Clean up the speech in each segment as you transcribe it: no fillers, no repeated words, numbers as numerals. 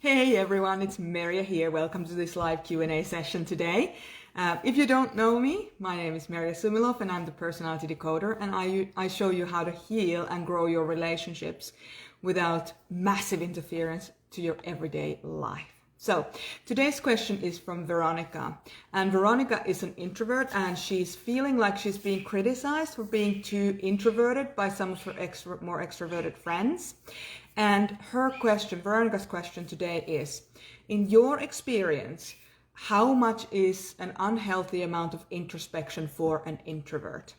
Hey everyone, it's Maria here. Welcome to this live Q&A session today. If you don't know me, my name is Maria Sumilov and I'm the personality decoder, and I show you how to heal and grow your relationships without massive interference to your everyday life. So today's question is from Veronica, and Veronica is an introvert and she's feeling like she's being criticized for being too introverted by some of her more extroverted friends. And her question, Veronica's question today is, in your experience, how much is an unhealthy amount of introspection for an introvert?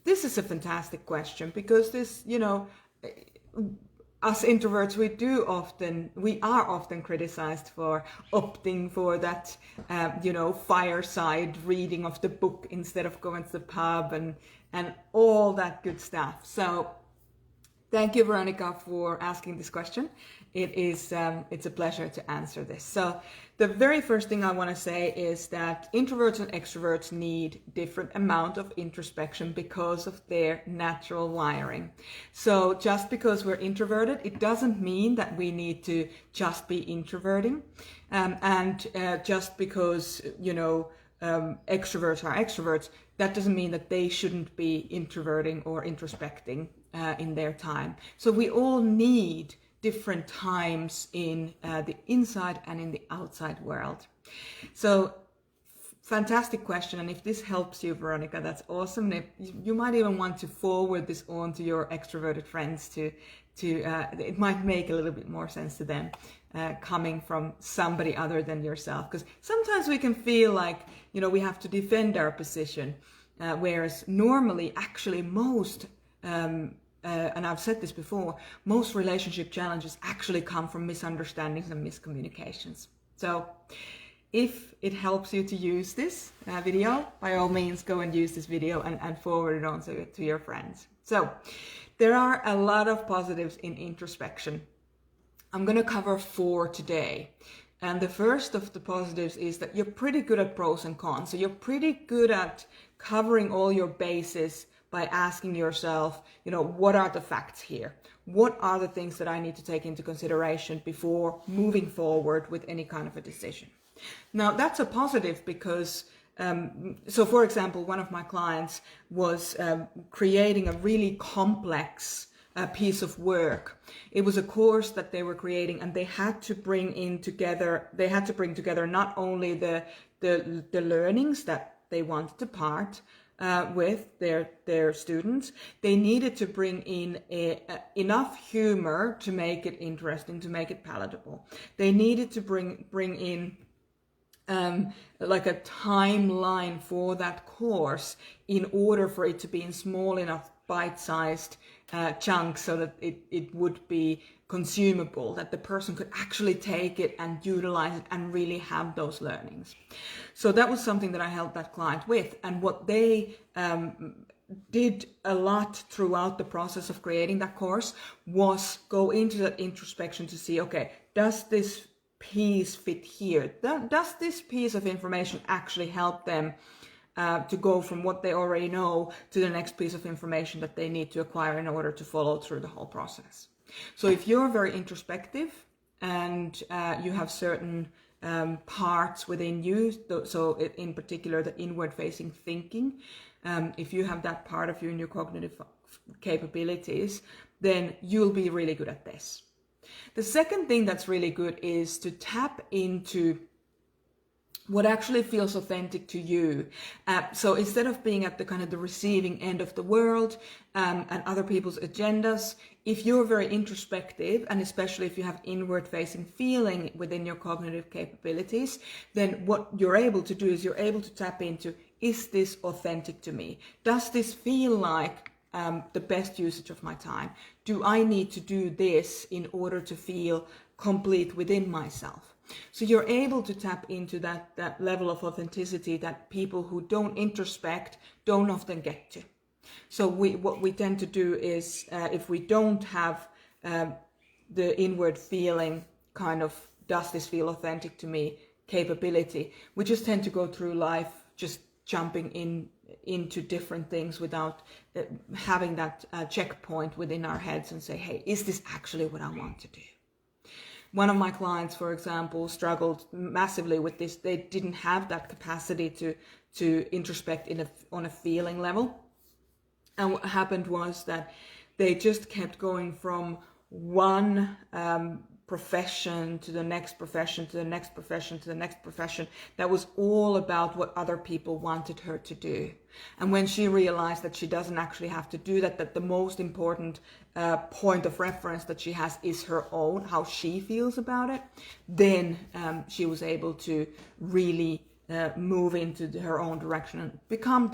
This is a fantastic question because this, us introverts, we are often criticized for opting for that, fireside reading of the book instead of going to the pub and all that good stuff. So thank you, Veronica, for asking this question. It's a pleasure to answer this. So the very first thing I want to say is that introverts and extroverts need different amount of introspection because of their natural wiring. So just because we're introverted, it doesn't mean that we need to just be introverting. Just because, extroverts are extroverts, that doesn't mean that they shouldn't be introverting or introspecting in their time. So we all need different times in the inside and in the outside world. So fantastic question, and if this helps you, Veronica, that's awesome. And you might even want to forward this on to your extroverted friends to it might make a little bit more sense to them coming from somebody other than yourself, because sometimes we can feel like we have to defend our position, whereas normally actually most and I've said this before, most relationship challenges actually come from misunderstandings and miscommunications. So if it helps you to use this video, by all means go and use this video and forward it on to your friends. So there are a lot of positives in introspection. I'm going to cover 4 today. And the first of the positives is that you're pretty good at pros and cons. So you're pretty good at covering all your bases by asking yourself, what are the facts here? What are the things that I need to take into consideration before moving forward with any kind of a decision? Now, that's a positive because, so for example, one of my clients was creating a really complex piece of work. It was a course that they were creating, and they had to bring together not only the learnings that they wanted to part with their students, they needed to bring in enough humor to make it interesting, to make it palatable. They needed to bring in like a timeline for that course in order for it to be in small enough bite-sized chunks so that it would be consumable, that the person could actually take it and utilize it and really have those learnings. So that was something that I helped that client with. And what they did a lot throughout the process of creating that course was go into that introspection to see, okay, does this piece fit here? Does this piece of information actually help them to go from what they already know to the next piece of information that they need to acquire in order to follow through the whole process? So if you're very introspective and you have certain parts within you, so in particular the inward facing thinking, if you have that part of you in your cognitive capabilities, then you'll be really good at this. The second thing that's really good is to tap into what actually feels authentic to you. So instead of being at the kind of the receiving end of the world and other people's agendas, if you're very introspective, and especially if you have inward facing feeling within your cognitive capabilities, then what you're able to do is you're able to tap into, is this authentic to me? Does this feel like the best usage of my time? Do I need to do this in order to feel complete within myself? So you're able to tap into that level of authenticity that people who don't introspect don't often get to. So what we tend to do is, if we don't have the inward feeling kind of, does this feel authentic to me capability, we just tend to go through life just jumping into different things without having that checkpoint within our heads and say, hey, is this actually what I want to do? One of my clients, for example, struggled massively with this. They didn't have that capacity to introspect on a feeling level. And what happened was that they just kept going from one profession to the next profession, to the next profession, to the next profession. That was all about what other people wanted her to do. And when she realized that she doesn't actually have to do that, that the most important point of reference that she has is her own, how she feels about it, then she was able to really move into her own direction and become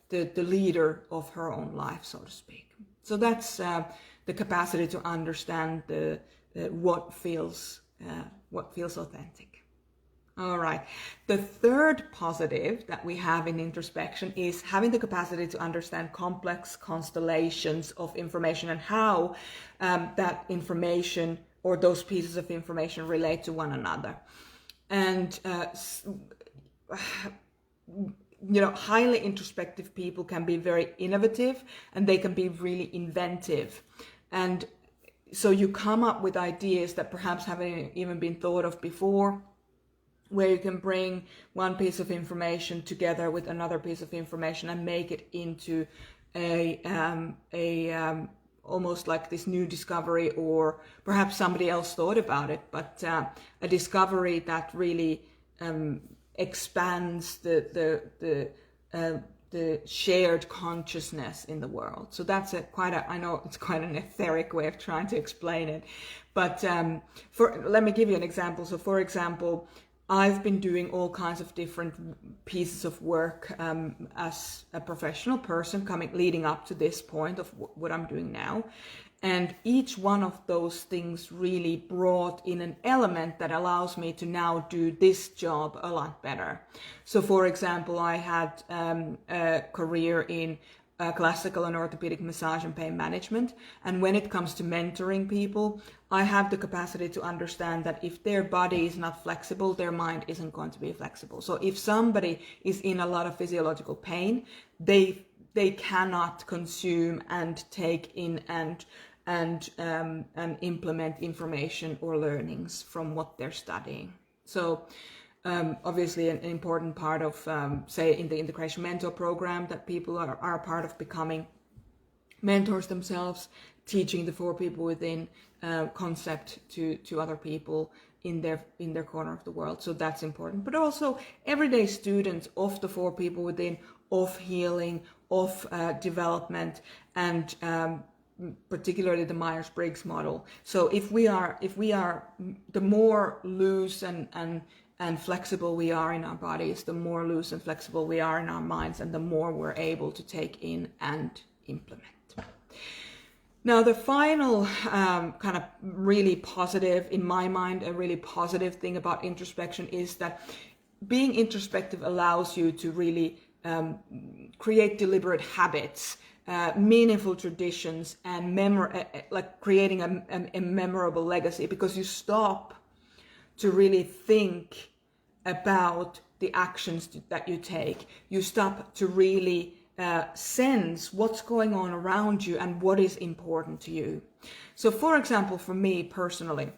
the leader of her own life, so to speak. So that's the capacity to understand what feels authentic. All right. The third positive that we have in introspection is having the capacity to understand complex constellations of information and how that information or those pieces of information relate to one another. And highly introspective people can be very innovative, and they can be really inventive. And so you come up with ideas that perhaps haven't even been thought of before, where you can bring one piece of information together with another piece of information and make it into a almost like this new discovery, or perhaps somebody else thought about it, but a discovery that really expands the shared consciousness in the world. So that's I know it's quite an etheric way of trying to explain it, but let me give you an example. So for example, I've been doing all kinds of different pieces of work as a professional person leading up to this point of what I'm doing now. And each one of those things really brought in an element that allows me to now do this job a lot better. So for example, I had a career in classical and orthopedic massage and pain management. And when it comes to mentoring people, I have the capacity to understand that if their body is not flexible, their mind isn't going to be flexible. So if somebody is in a lot of physiological pain, they cannot consume and take in and implement information or learnings from what they're studying. So obviously an important part of, say, in the Integration Mentor program, that people are a part of becoming mentors themselves, teaching the four people within concept to other people in their corner of the world. So that's important. But also everyday students of the four people within, of healing, of development, and particularly the Myers-Briggs model. So if we are the more loose and flexible we are in our bodies, the more loose and flexible we are in our minds, and the more we're able to take in and implement. Now, the final kind of really positive, in my mind, a really positive thing about introspection is that being introspective allows you to really create deliberate habits, meaningful traditions, and like creating a memorable legacy, because you stop to really think about the actions that you take. You stop to really sense what's going on around you and what is important to you. So for example, for me personally,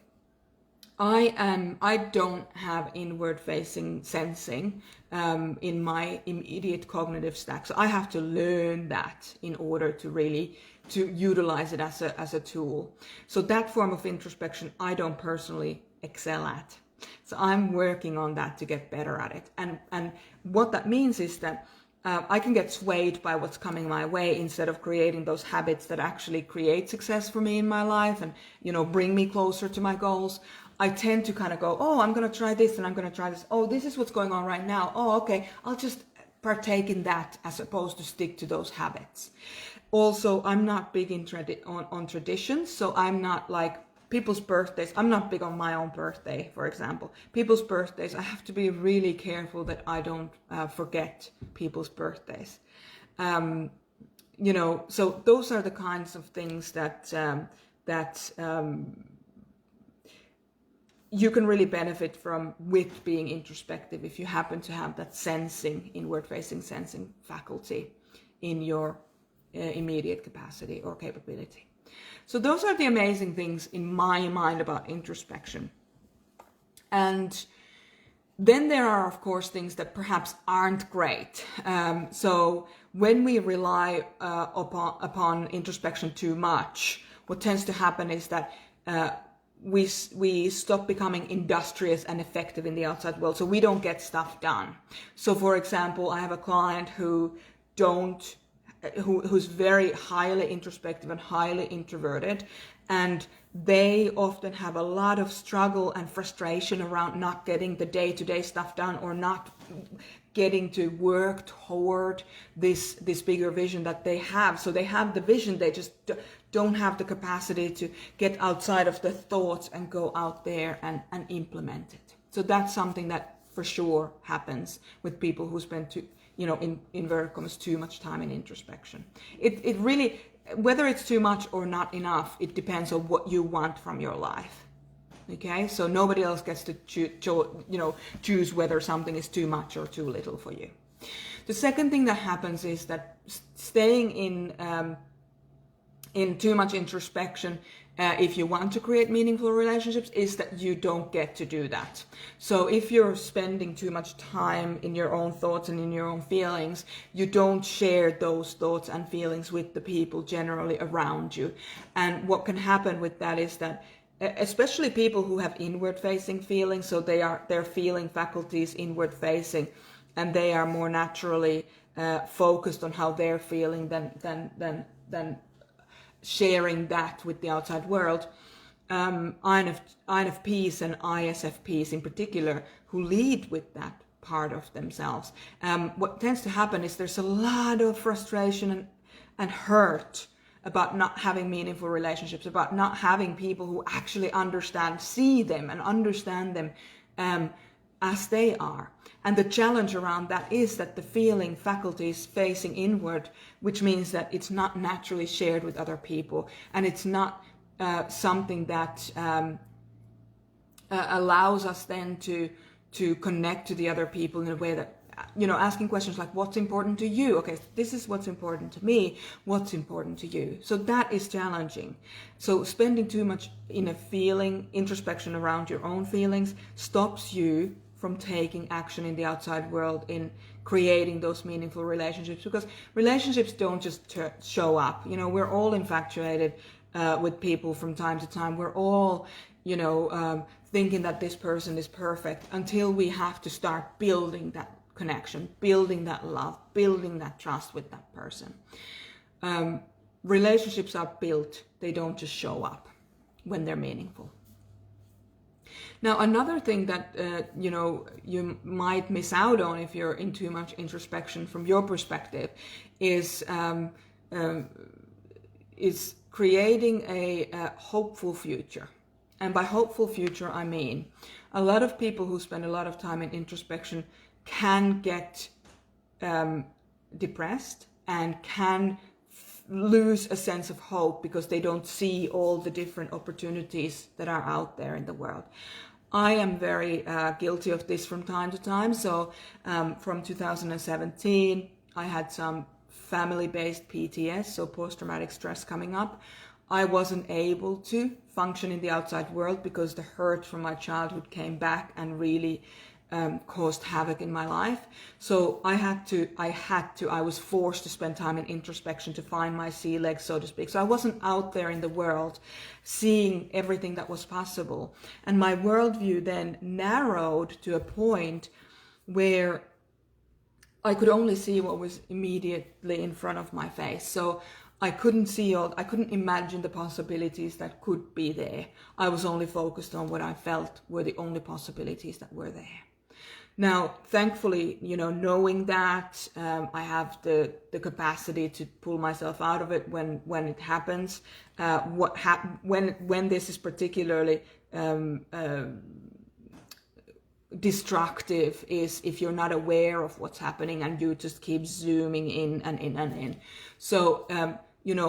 I don't have inward facing sensing in my immediate cognitive stack. So I have to learn that in order to really to utilize it as a tool. So that form of introspection I don't personally excel at. So I'm working on that to get better at it. And what that means is that I can get swayed by what's coming my way instead of creating those habits that actually create success for me in my life and, bring me closer to my goals. I tend to kind of go, oh, I'm going to try this and I'm going to try this. Oh, this is what's going on right now. Oh, okay. I'll just partake in that as opposed to stick to those habits. Also, I'm not big on traditions. So I'm not like people's birthdays. I'm not big on my own birthday, for example. People's birthdays, I have to be really careful that I don't forget people's birthdays. So those are the kinds of things that you can really benefit from with being introspective if you happen to have that sensing, inward-facing sensing faculty in your immediate capacity or capability. So those are the amazing things in my mind about introspection. And then there are, of course, things that perhaps aren't great. So when we rely upon introspection too much, what tends to happen is that we stop becoming industrious and effective in the outside world. So we don't get stuff done. So, for example, I have a client who's very highly introspective and highly introverted, and they often have a lot of struggle and frustration around not getting the day-to-day stuff done, or not getting to work toward this bigger vision that they have. So they have the vision, they just don't have the capacity to get outside of the thoughts and go out there and implement it. So that's something that for sure happens with people who spend in inverted commas too much time in introspection. It really, whether it's too much or not enough, it depends on what you want from your life. Okay, so nobody else gets to choose whether something is too much or too little for you. The second thing that happens is that staying in too much introspection, if you want to create meaningful relationships, is that you don't get to do that. So if you're spending too much time in your own thoughts and in your own feelings, you don't share those thoughts and feelings with the people generally around you. And what can happen with that is that, especially people who have inward facing feelings, so their feeling faculties inward facing, and they are more naturally focused on how they're feeling than sharing that with the outside world. INFPs and ISFPs in particular, who lead with that part of themselves, what tends to happen is there's a lot of frustration and hurt about not having meaningful relationships, about not having people who actually see them and understand them as they are. And the challenge around that is that the feeling faculty is facing inward, which means that it's not naturally shared with other people, and it's not something that allows us then to connect to the other people in a way that, asking questions like, what's important to you? Okay, this is what's important to me. What's important to you? So that is challenging. So spending too much in a feeling introspection around your own feelings stops you from taking action in the outside world, in creating those meaningful relationships, because relationships don't just show up. We're all infatuated with people from time to time. We're all, thinking that this person is perfect, until we have to start building that connection, building that love, building that trust with that person. Relationships are built. They don't just show up when they're meaningful. Now, another thing that you might miss out on if you're in too much introspection from your perspective is creating a hopeful future. And by hopeful future, I mean a lot of people who spend a lot of time in introspection can get depressed and can lose a sense of hope because they don't see all the different opportunities that are out there in the world. I am very guilty of this from time to time. So from 2017, I had some family-based PTS, so post-traumatic stress, coming up. I wasn't able to function in the outside world because the hurt from my childhood came back and really caused havoc in my life. So I was forced to spend time in introspection to find my sea legs, so to speak. So I wasn't out there in the world seeing everything that was possible. And my worldview then narrowed to a point where I could only see what was immediately in front of my face. So I couldn't imagine the possibilities that could be there. I was only focused on what I felt were the only possibilities that were there. Now, thankfully, knowing that, I have the capacity to pull myself out of it when it happens. When this is particularly destructive is if you're not aware of what's happening and you just keep zooming in and in and in. So,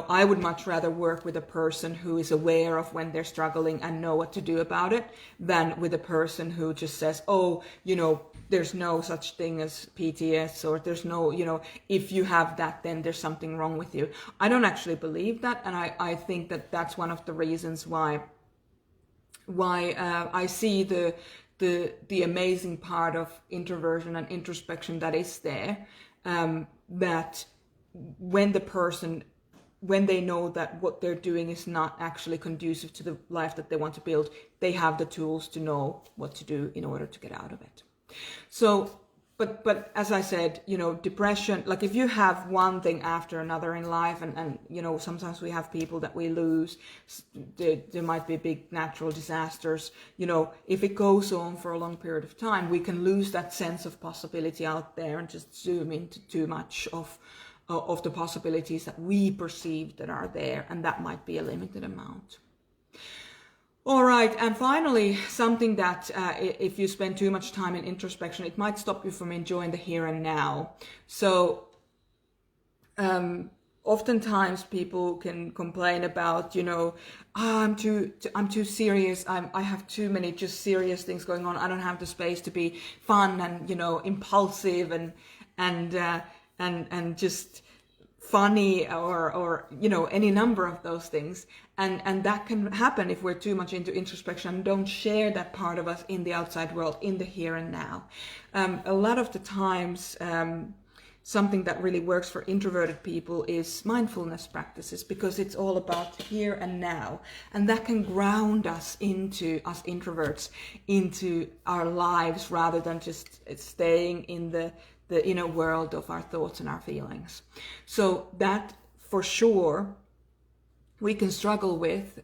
I would much rather work with a person who is aware of when they're struggling and know what to do about it, than with a person who just says, there's no such thing as PTS, or there's no, if you have that, then there's something wrong with you. I don't actually believe that. And I think that that's one of the reasons why I see the the amazing part of introversion and introspection that is there, that when they know that what they're doing is not actually conducive to the life that they want to build, they have the tools to know what to do in order to get out of it. So, but as I said, depression, like if you have one thing after another in life, and sometimes we have people that we lose, there might be big natural disasters, if it goes on for a long period of time, we can lose that sense of possibility out there and just zoom into too much of the possibilities that we perceive that are there, and that might be a limited amount. All right, and finally, something that if you spend too much time in introspection, it might stop you from enjoying the here and now. So oftentimes people can complain about, I'm too serious. I have too many just serious things going on. I don't have the space to be fun and impulsive and just funny or any number of those things, and that can happen if we're too much into introspection and don't share that part of us in the outside world, in the here and now. A lot of the times, something that really works for introverted people is mindfulness practices, because it's all about here and now, and that can ground us introverts into our lives rather than just staying in the inner world of our thoughts and our feelings. So that for sure we can struggle with,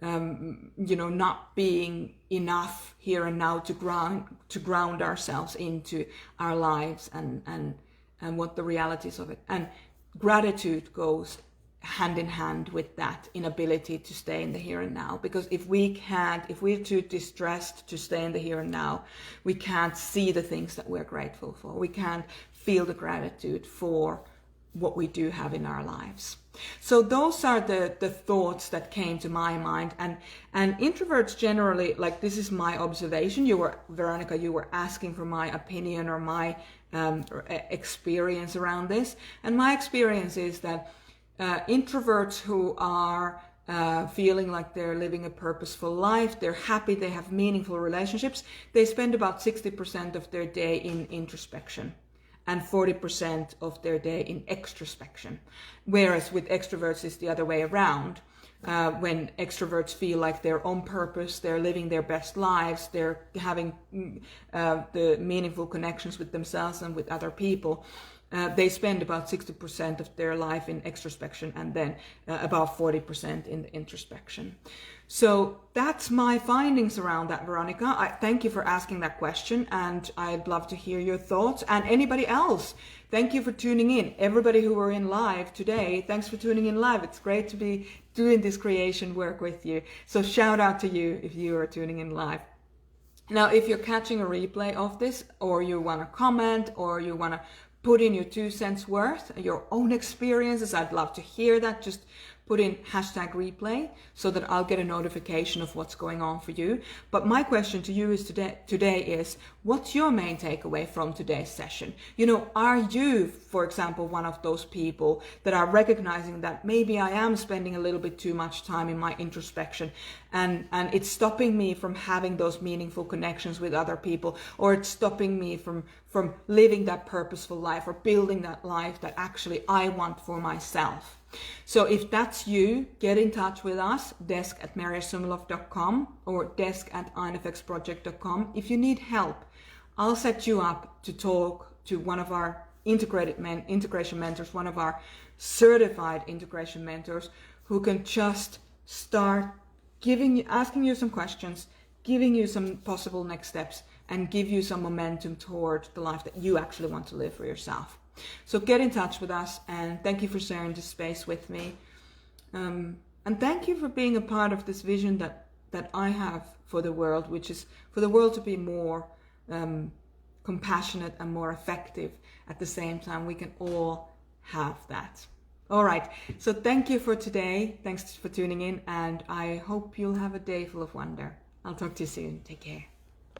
not being enough here and now to ground ourselves into our lives and what the realities of it. And gratitude goes hand in hand with that inability to stay in the here and now, because if we're too distressed to stay in the here and now, we can't see the things that we're grateful for. We can't feel the gratitude for what we do have in our lives. So those are the thoughts that came to my mind, and introverts generally, like, this is my observation. Veronica, you were asking for my opinion or my experience around this, and my experience is that introverts who are feeling like they're living a purposeful life, they're happy, they have meaningful relationships, they spend about 60% of their day in introspection and 40% of their day in extrospection. Whereas with extroverts it's the other way around. When extroverts feel like they're on purpose, they're living their best lives, they're having the meaningful connections with themselves and with other people, they spend about 60% of their life in extrospection and then about 40% in introspection. So that's my findings around that, Veronica. I thank you for asking that question, and I'd love to hear your thoughts. And anybody else, thank you for tuning in. Everybody who were in live today, thanks for tuning in live. It's great to be doing this creation work with you. So shout out to you if you are tuning in live. Now, if you're catching a replay of this, or you want to comment, or you want to put in your 2 cents worth, your own experiences, I'd love to hear that. Just put in #replay so that I'll get a notification of what's going on for you. But my question to you is today is, what's your main takeaway from today's session? Are you, for example, one of those people that are recognizing that maybe I am spending a little bit too much time in my introspection, and it's stopping me from having those meaningful connections with other people, or it's stopping me from living that purposeful life or building that life that actually I want for myself? So if that's you, get in touch with us, desk@mariasumilov.com or desk@infxproject.com. If you need help, I'll set you up to talk to one of our integration mentors, one of our certified integration mentors, who can just start asking you some questions, giving you some possible next steps, and give you some momentum toward the life that you actually want to live for yourself. So get in touch with us, and thank you for sharing this space with me. And thank you for being a part of this vision that I have for the world, which is for the world to be more compassionate and more effective. At the same time, we can all have that. All right, so thank you for today. Thanks for tuning in, and I hope you'll have a day full of wonder. I'll talk to you soon. Take care.